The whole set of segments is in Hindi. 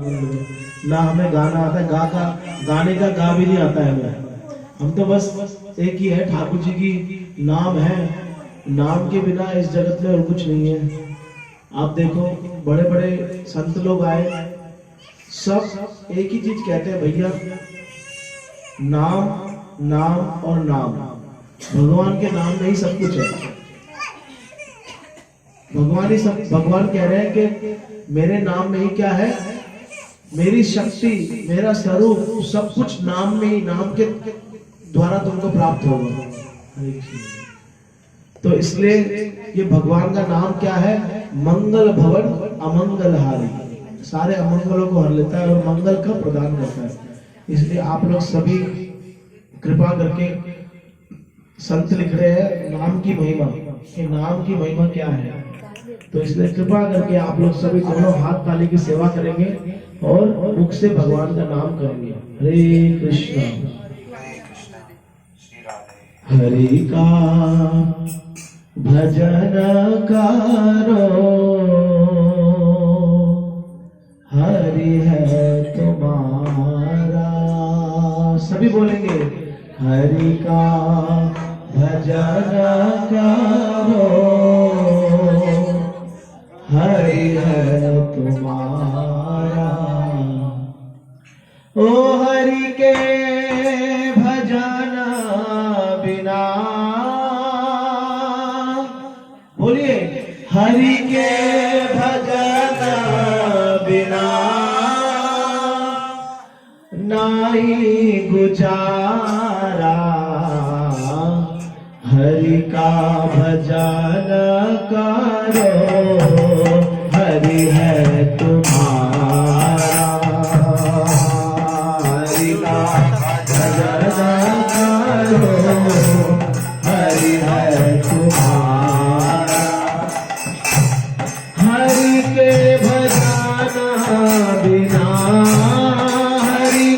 ना हमें गाना आता है, गाने का गा भी नहीं आता है हमें। हम तो बस एक ही है, ठाकुर जी की नाम है, नाम के बिना इस जगत में और कुछ नहीं है। आप देखो बड़े बड़े संत लोग आए, सब एक ही चीज कहते हैं, भैया नाम नाम और नाम। भगवान के नाम में ही सब कुछ है। भगवान ही सब, भगवान कह रहे हैं कि मेरे नाम में ही क्या है, मेरी शक्ति, मेरा स्वरूप, सब कुछ नाम में ही, नाम के द्वारा तुमको प्राप्त होगा। तो इसलिए ये भगवान का नाम क्या है, मंगल भवन अमंगल हारी, सारे अमंगलों को हर लेता है और मंगल का प्रदान करता है। इसलिए आप लोग सभी कृपा करके, संत लिख रहे हैं नाम की महिमा, कि नाम की महिमा क्या है, तो इसलिए कृपा करके आप लोग सभी दोनों हाथ ताली की सेवा करेंगे और मुख से भगवान का नाम करेंगे। हरे कृष्णा हरि का भजन करो, हरि है तुम्हारा। सभी बोलेंगे हरि का भजन करो, हरि है तुम्हारा। ओ हरि के भजन बिना, बोलिए हरि के भजन बिना नहीं गुजारा। हरि का भजन करो, हरि है तुम्हारा। हरि का भजन करो, हरि है तुम्हारा। हरि के भजन बिना, हरि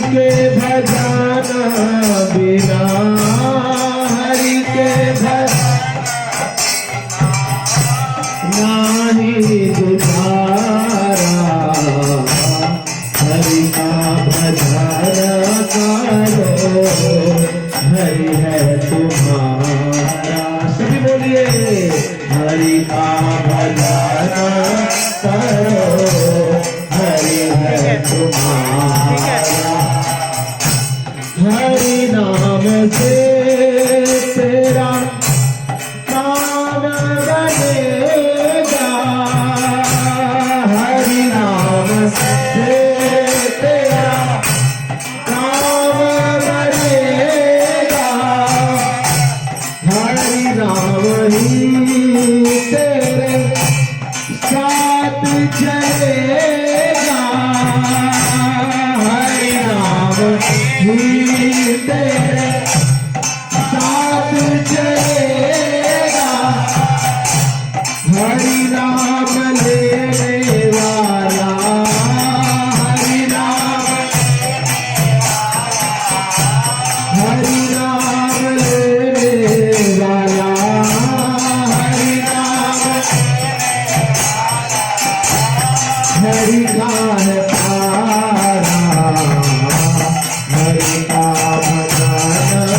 के भजन बिना, हरि के भजन नहीं गुजारा। हरि का भजन करो, हरि है तुम्हारा। सभी बोलिए हरि का भजन करो, हरि है तुम्हारा। हरि नाम से तेरा काम बनेगा, हरि नाम से तेरा काम बनेगा। हरि नाम ही तेरे साथ चलेगा, हरि नाम ही तेरे साथ चलेगा। हरि नाम लेने वाला, हरि नाम लेने वाला, हरि नाम हरि का है प्यारा। हरि का भजन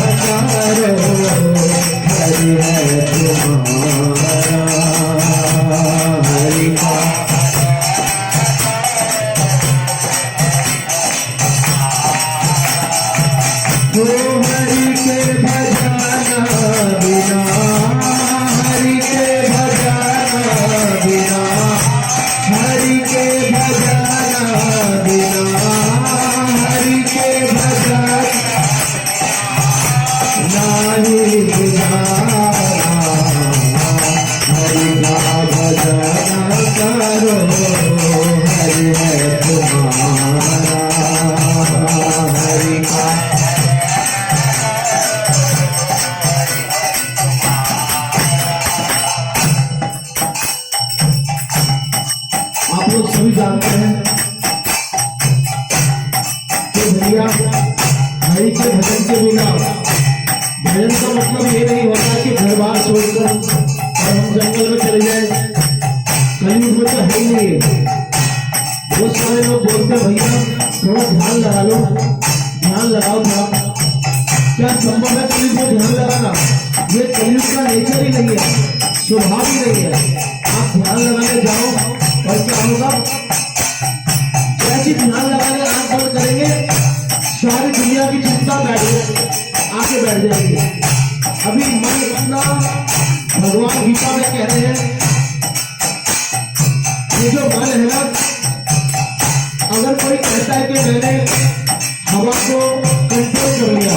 करो, हरि है तुम्हारा। हरि का तो हरि के भजन बिना, हरि के भजन बिना, हरि के भजन बिना, हरि के भजन नहीं गुजारा। हरि का भजन करो, हरि है तुम्हारा। हरि का आप लोग सभी जानते हैं कि भैया हरि के भजन के बिना, भजन का मतलब ये नहीं होता कि घर बार छोड़कर और हम जंगल में चले जाए, नहीं है, स्वभाव ही नहीं है। आप ध्यान लगाने जाओ और क्या होगा, जैसे ध्यान लगाने आंख बंद करेंगे सारी दुनिया की चिंता आके बैठ जाएंगे। अभी मन अपना भगवान गीता में कह रहे हैं, ये जो मन है ना, अगर कोई कहता है कि मैंने हवा को कंट्रोल कर लिया,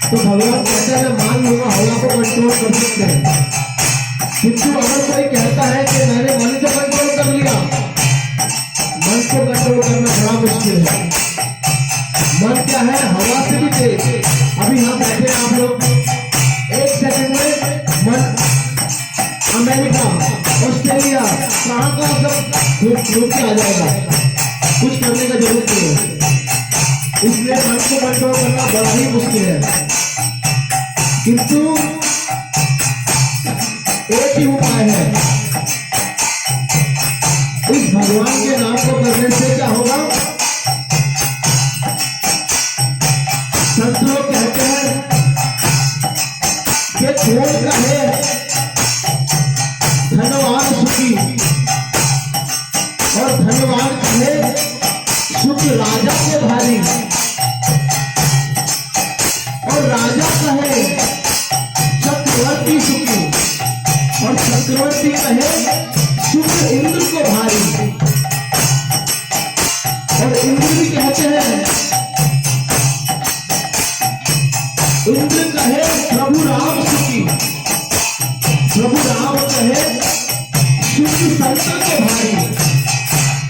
तो भगवान कहते हैं मैं मान लूंगा हवा को कंट्रोल कर सकते हैं। किंतु अगर कोई कहता है कि मैंने मन को कंट्रोल कर लिया, मन को कंट्रोल करना बड़ा मुश्किल है। मन क्या है, हवा से भी तेज। अभी हम बैठे आप लोग, एक सेकंड में मन अमेरिका, ऑस्ट्रेलिया, कहाँ का सब रुक के आ जाएगा, कुछ करने का जरूरत नहीं है। इसलिए मन को कंट्रोल करना बड़ा ही मुश्किल है। किंतु एक ही उपाय है, इस भगवान के नाम को करने से क्या होगा, संत लोग कहते हैं कि कौन कहे धनवान सुखी और धनवान कहे सुख राजा के भारी, और राजा कहे चक्रवर्ती सुखी और चक्रवर्ती कहे सुख इंद्र को भारी। और इंद्र भी कहते हैं, इंद्र कहे प्रभु राम सुखी, प्रभु राम कहे सुख संत को भारी।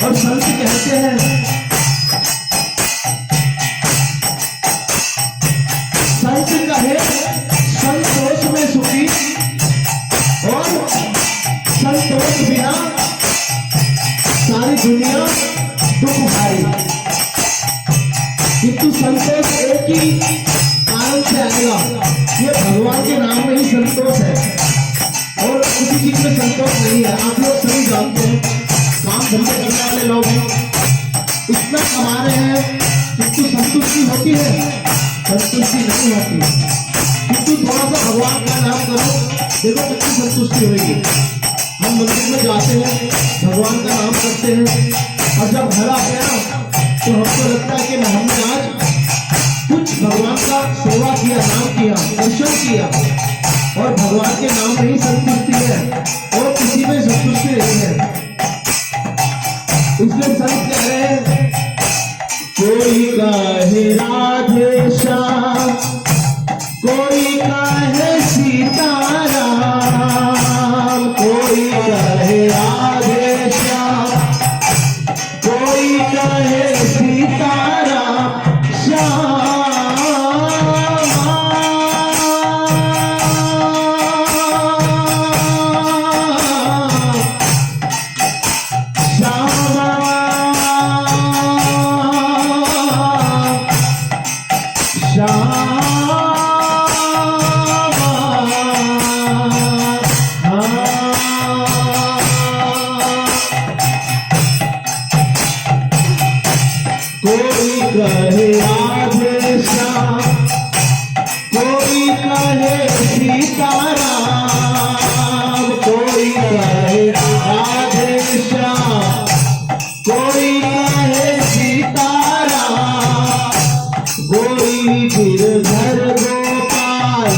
और संत कहते हैं संत कहे संतोष में सुखी और संतोष बिना सारी दुनिया दुख भारी। किंतु संतोष एक ही कारण से आएगा, ये भगवान के नाम में ही संतोष है और किसी चीज में संतोष नहीं है। आप लोग सभी जानते हैं, काम धंधे करने वाले लोग इतना कमा रहे हैं किंतु संतुष्टि होती है, संतुष्टि नहीं होती। किंतु थोड़ा सा भगवान का नाम करो, देखो कितनी संतुष्टि होगी। हम मंदिर में जाते हैं, भगवान का नाम करते हैं, और जब घर आते हैं ना तो हमको लगता है कि हमने आज कुछ भगवान का सेवा किया, नाम किया, दर्शन किया, और भगवान के नाम में ही संतुष्टि है और किसी में संतुष्टि नहीं है। इसलिए संत कह रहे हैं, कोई कहे राधे श्याम, कोई कहे सीताराम, कोई कहे राधे श्याम, कोई कहे सीताराम श्याम। कोई कहे राधे श्याम, कोई कहे सीताराम, कोई कहे राधे श्याम, कोई कहे सीताराम, कोई गिरधर गोपाल,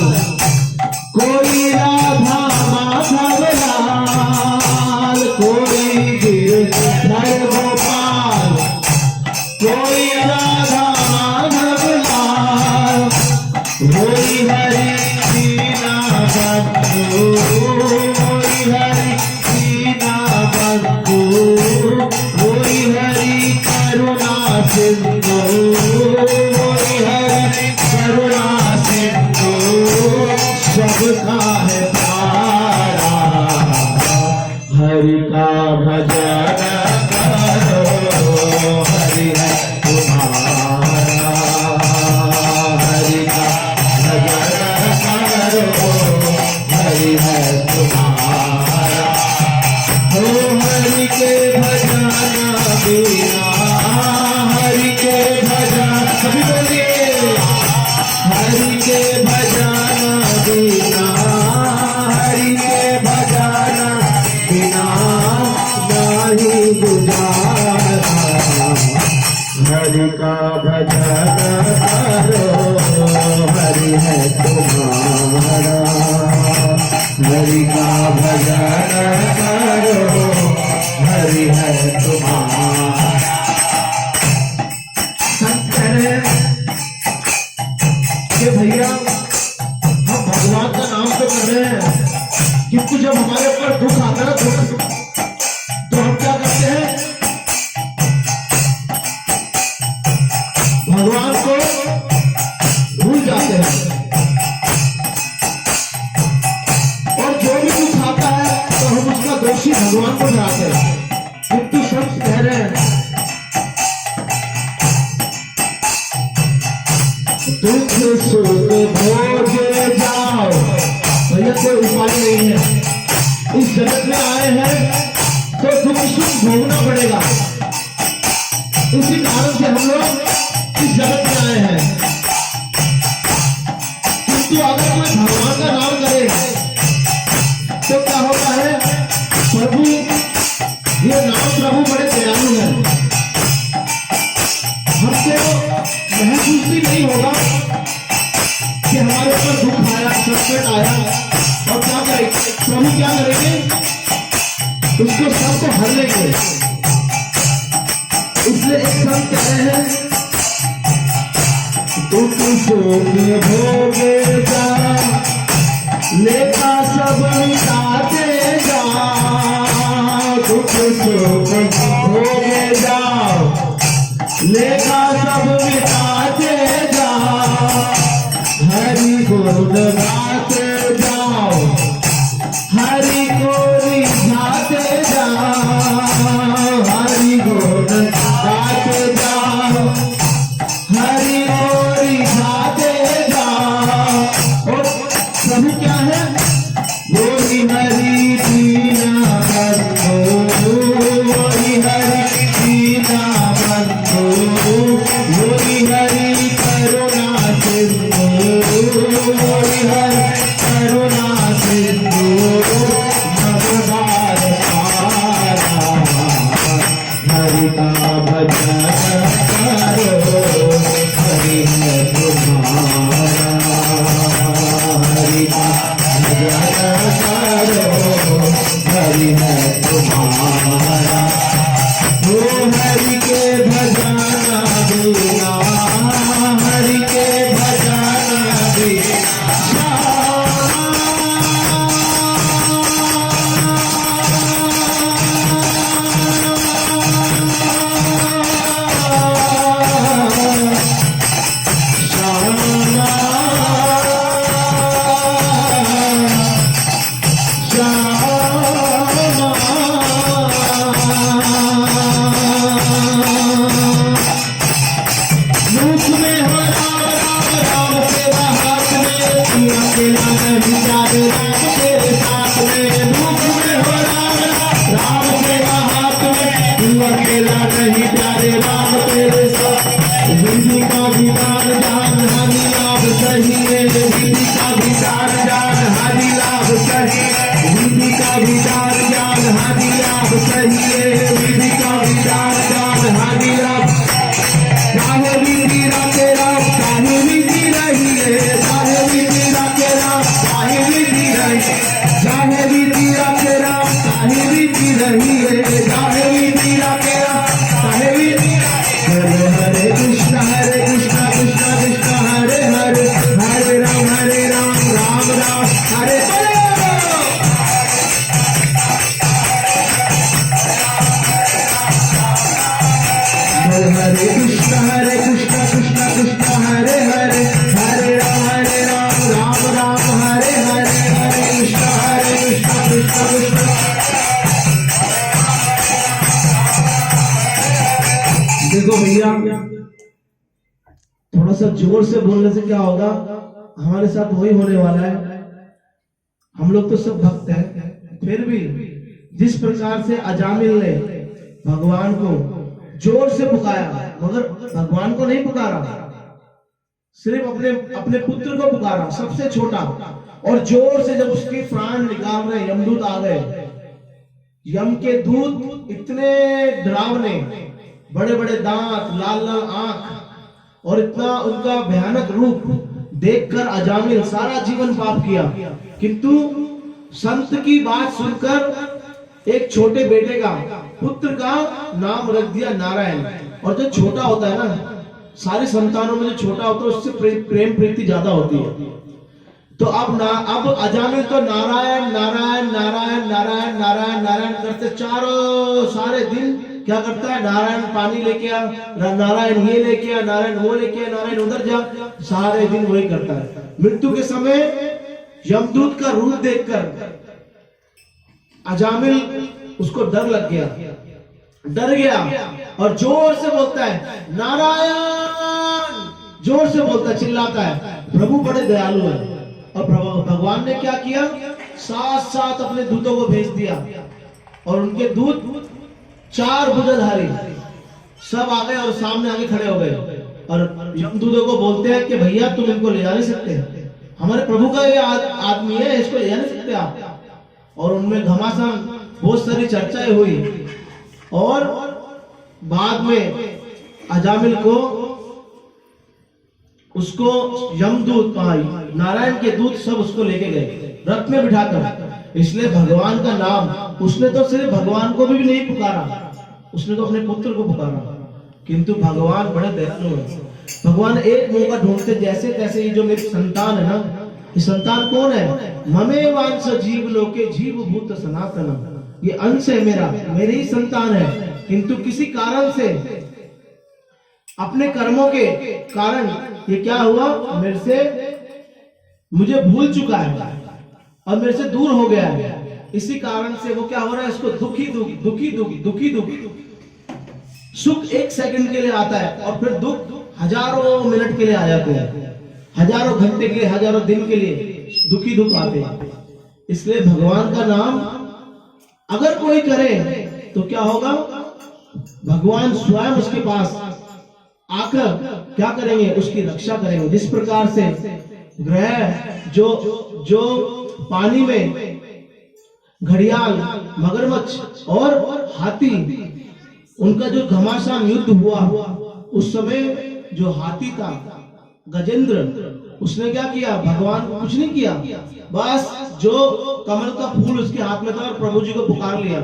कोई राधा माधव लाल, कोई गिरधर गोपाल, कोई राधा माधव लाल, कोई हरि दीना बंधु, कोई हरि दीना बंधु, कोई हरि करुणा सिंधु, कोई हरि करुणा सिंधु, सबका है प्यारा, हरि का भजन करो, हरि है तुम्हारा, हरि का भजन करो, हरि है तुम्हारा। हो हरि के भजन बिना, हरि के भजन, सभी बोलिए, हरि के भजन बिना का भजन करो, हरि है तुम्हारा। हरि का भजन करो, हरि है तुम्हारा। संत कह रहे हैं कि भैया हम भगवान का नाम तो कर रहे हैं, किंतु जब हमारे ऊपर दुख आता है दुख, तो हम क्या करते हैं? भगवान को भूल जाते हैं, और जो भी दुख आता है तो हम उसका दोषी भगवान को ठहराते हैं। किंतु सब कह रहे हैं दुख सुख भोगे जाओ। भैया कोई उपाय नहीं है, इस जगत में आए हैं तो दुख सुख भोगना पड़ेगा। इसी कारण से हम लोग इस जगत में आए हैं। किंतु अगर कोई भगवान का नाम करे तो क्या होता है? प्रभु, ये नाम प्रभु बड़े दयालु हैं, हमको महसूस भी नहीं होगा कि हमारे ऊपर दुख आया, संकट आया, और क्या करेंगे? प्रभु क्या करेंगे? उसको सबको हर लेंगे। इसलिए एक संत कह रहे हैं दुख सुख भोगे जा, लेखा सब मिटाते जा। दुख सुख भोगे जाओ, लेखा सब मिटाते जा। हरि गुण गाते जाओ, हरि को रिझाते जाओ। हरि गुण गाते जाओ, हरि को रिझाते जाओ। और प्रभु क्या है? वही हरि दीना बंधु, वही हरि दीना बंधु, वही हरि करुणा सिंधु, वही हरि करुणा सिंधु। नवदार पारा, हरि का भजन करो, हरि है तुम्हारा। हरि का भजन करो, हरि है तुम्हारा। हो हरि के भजन बिना, हरि के भजन बिना अकेला नहीं प्यारे राम तेरे साथ। विधि का विधान जान हरि लाभ सही है, विधि का विधान जान हरि लाभ सही। विधि का विधान जान हरि लाभ सही है, विधि का विधान जान हरि लाभ। चाहे विधि रखे राम, चाहे विधि रही है, चाहे विधि रखे राम, चाहे विधि रही, चाहे विधि रखे राम, चाहे विधि रही है, चाहे विधि रखे राम, चाहे विधि। हरे हरे कृष्ण कृष्ण कृष्ण हरे हरे, हरे राम राम राम हरे हरे। हरे कृष्ण कृष्ण कृष्ण हरे हरे, हरे राम राम हरे हरे, हरे कृष्ण कृष्ण कृष्ण। देखो भैया, थोड़ा सा जोर से बोलने से क्या होगा, हमारे साथ वही होने वाला है। हम लोग तो सब भक्त हैं, फिर भी जिस प्रकार से अजामिल ने भगवान को जोर से पुकारा, मगर भगवान को नहीं पुकारा, सिर्फ अपने पुत्र को पुकारा, सबसे छोटा। और जोर से जब उसके प्राण निकाल रहे, यमदूत आ गए। यम के दूत इतने डरावने, बड़े बड़े दांत, लाल लाल आंख और इतना उनका भयानक रूप देखकर अजामिल सारा जीवन पाप किया, किंतु संत की बात सुनकर एक छोटे बेटे का, पुत्र का नाम रख दिया नारायण। और जो छोटा होता है ना, सारी संतानों में जो छोटा होता है उससे प्रेम प्रीति ज्यादा होती है। तो अब अजामिल तो नारायण नारायण नारायण नारायण नारायण नारायण करते चारों सारे दिन क्या करता है, नारायण पानी लेके आ, नारायण ये लेके आ, नारायण वो लेके आ, नारायण उधर जा, सारे दिन वही करता है। मृत्यु के समय यमदूत का रूप देखकर अजामिल उसको डर लग गया, डर गया और जोर से बोलता है नारायण, जोर से बोलता, चिल्लाता है। प्रभु बड़े दयालु है और भगवान ने क्या किया, साथ साथ अपने दूतों को भेज दिया और उनके दूत 4 भुजधारी सब आ गए और सामने आके खड़े हो गए और यमदूतों को बोलते हैं कि भैया तुम इनको ले जा नहीं सकते, हमारे प्रभु का ये आदमी है, इसको ले जा नहीं सकते आप। और उनमें घमासान बहुत सारी चर्चाएं हुई और बाद में अजामिल को उसको यमदूत, नारायण के दूत सब उसको लेके गए रथ में बिठाकर। इसलिए भगवान का नाम, उसने तो सिर्फ भगवान को भी नहीं पुकारा, उसने तो अपने पुत्र को पुकारा, किंतु भगवान बड़े दयालु है। भगवान एक मौका ढूंढते, जैसे तैसे ये जो मेरी संतान है ना, ये संतान कौन है, ममे वांस जीव लोके जीव भूत सनातन, ये अंश है मेरा, मेरी ही संतान है, किंतु किसी कारण से, अपने कर्मों के कारण ये क्या हुआ, मेरे से, मुझे भूल चुका है और मेरे से दूर हो गया है। इसी कारण से वो क्या हो रहा है, इसको दुखी दुख दुखी दुख दुखी दुख, सुख 1 सेकंड के लिए आता है और फिर दुख हजारों मिनट के लिए आ जाते हैं, हजारों घंटे के लिए, हजारों दिन के लिए दुखी दुख आते हैं। इसलिए भगवान का नाम अगर कोई करे तो क्या होगा, भगवान स्वयं उसके पास आकर क्या करेंगे, उसकी रक्षा करेंगे। जिस प्रकार से ग्रह जो पानी में घड़ियाल, मगरमच्छ और हाथी, उनका जो घमासान युद्ध हुआ, उस समय जो हाथी था गजेंद्र, उसने क्या किया, भगवान को कुछ नहीं किया, बस जो कमल का फूल उसके हाथ में था और प्रभु जी को पुकार लिया,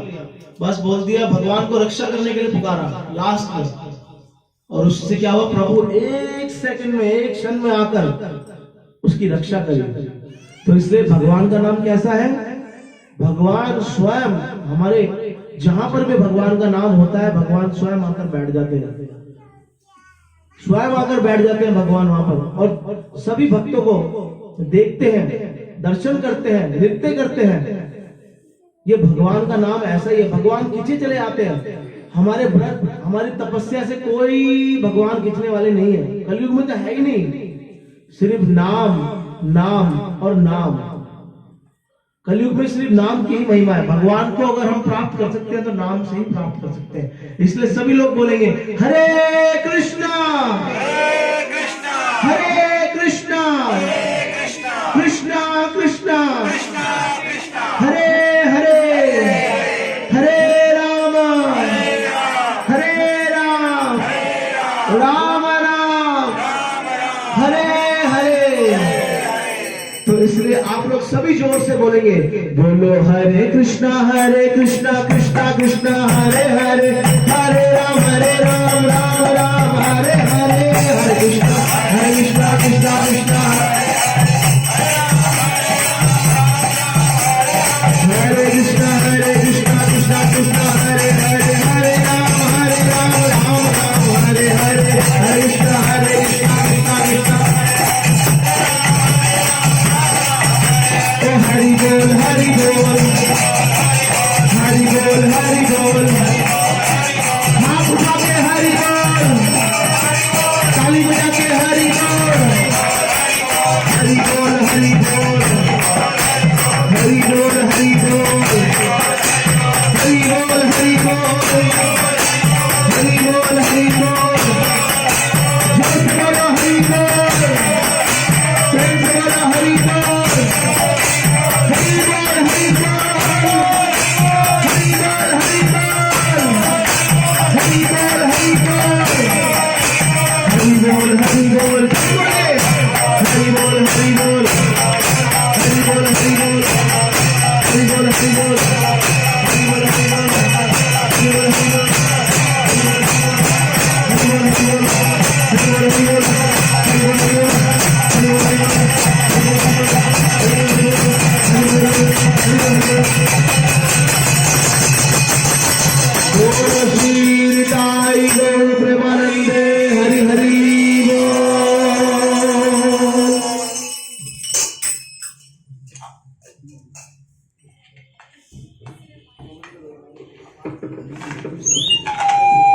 बस बोल दिया, भगवान को रक्षा करने के लिए पुकारा लास्ट में, और उससे क्या हुआ, प्रभु 1 सेकंड में, 1 क्षण में आकर उसकी रक्षा करी। तो इसलिए भगवान का नाम कैसा है, भगवान स्वयं हमारे, जहां पर भी भगवान का नाम होता है, भगवान स्वयं आकर बैठ जाते हैं, स्वयं आकर बैठ जाते हैं भगवान वहां पर, और सभी भक्तों को देखते हैं, दर्शन करते हैं, नृत्य करते हैं। ये भगवान का नाम ऐसा ही है, भगवान खींचे चले आते हैं। हमारे व्रत, हमारी तपस्या से कोई भगवान खींचने वाले नहीं है, कलयुग में तो है ही नहीं, सिर्फ नाम नाम और नाम। कलयुग में सिर्फ नाम की ही महिमा है। भगवान को अगर हम प्राप्त कर सकते हैं तो नाम से ही प्राप्त कर सकते हैं। इसलिए सभी लोग बोलेंगे हरे कृष्णा हरे कृष्णा कृष्णा कृष्णा हरे हरे हरे राम राम राम हरे हरे। तो इसलिए आप लोग सभी जोर से बोलेंगे, बोलो हरे कृष्णा कृष्णा कृष्णा हरे हरे, हरे राम राम राम हरे हरे, हरे कृष्णा कृष्णा कृष्णा हरे कृष्णा कृष्णा कृष्णा हरे हरे, हरे राम राम हरे हरे, हरे कृष्णा कृष्णा कृष्णा हरि बोल हरि बोल हरि बोल हरि बोल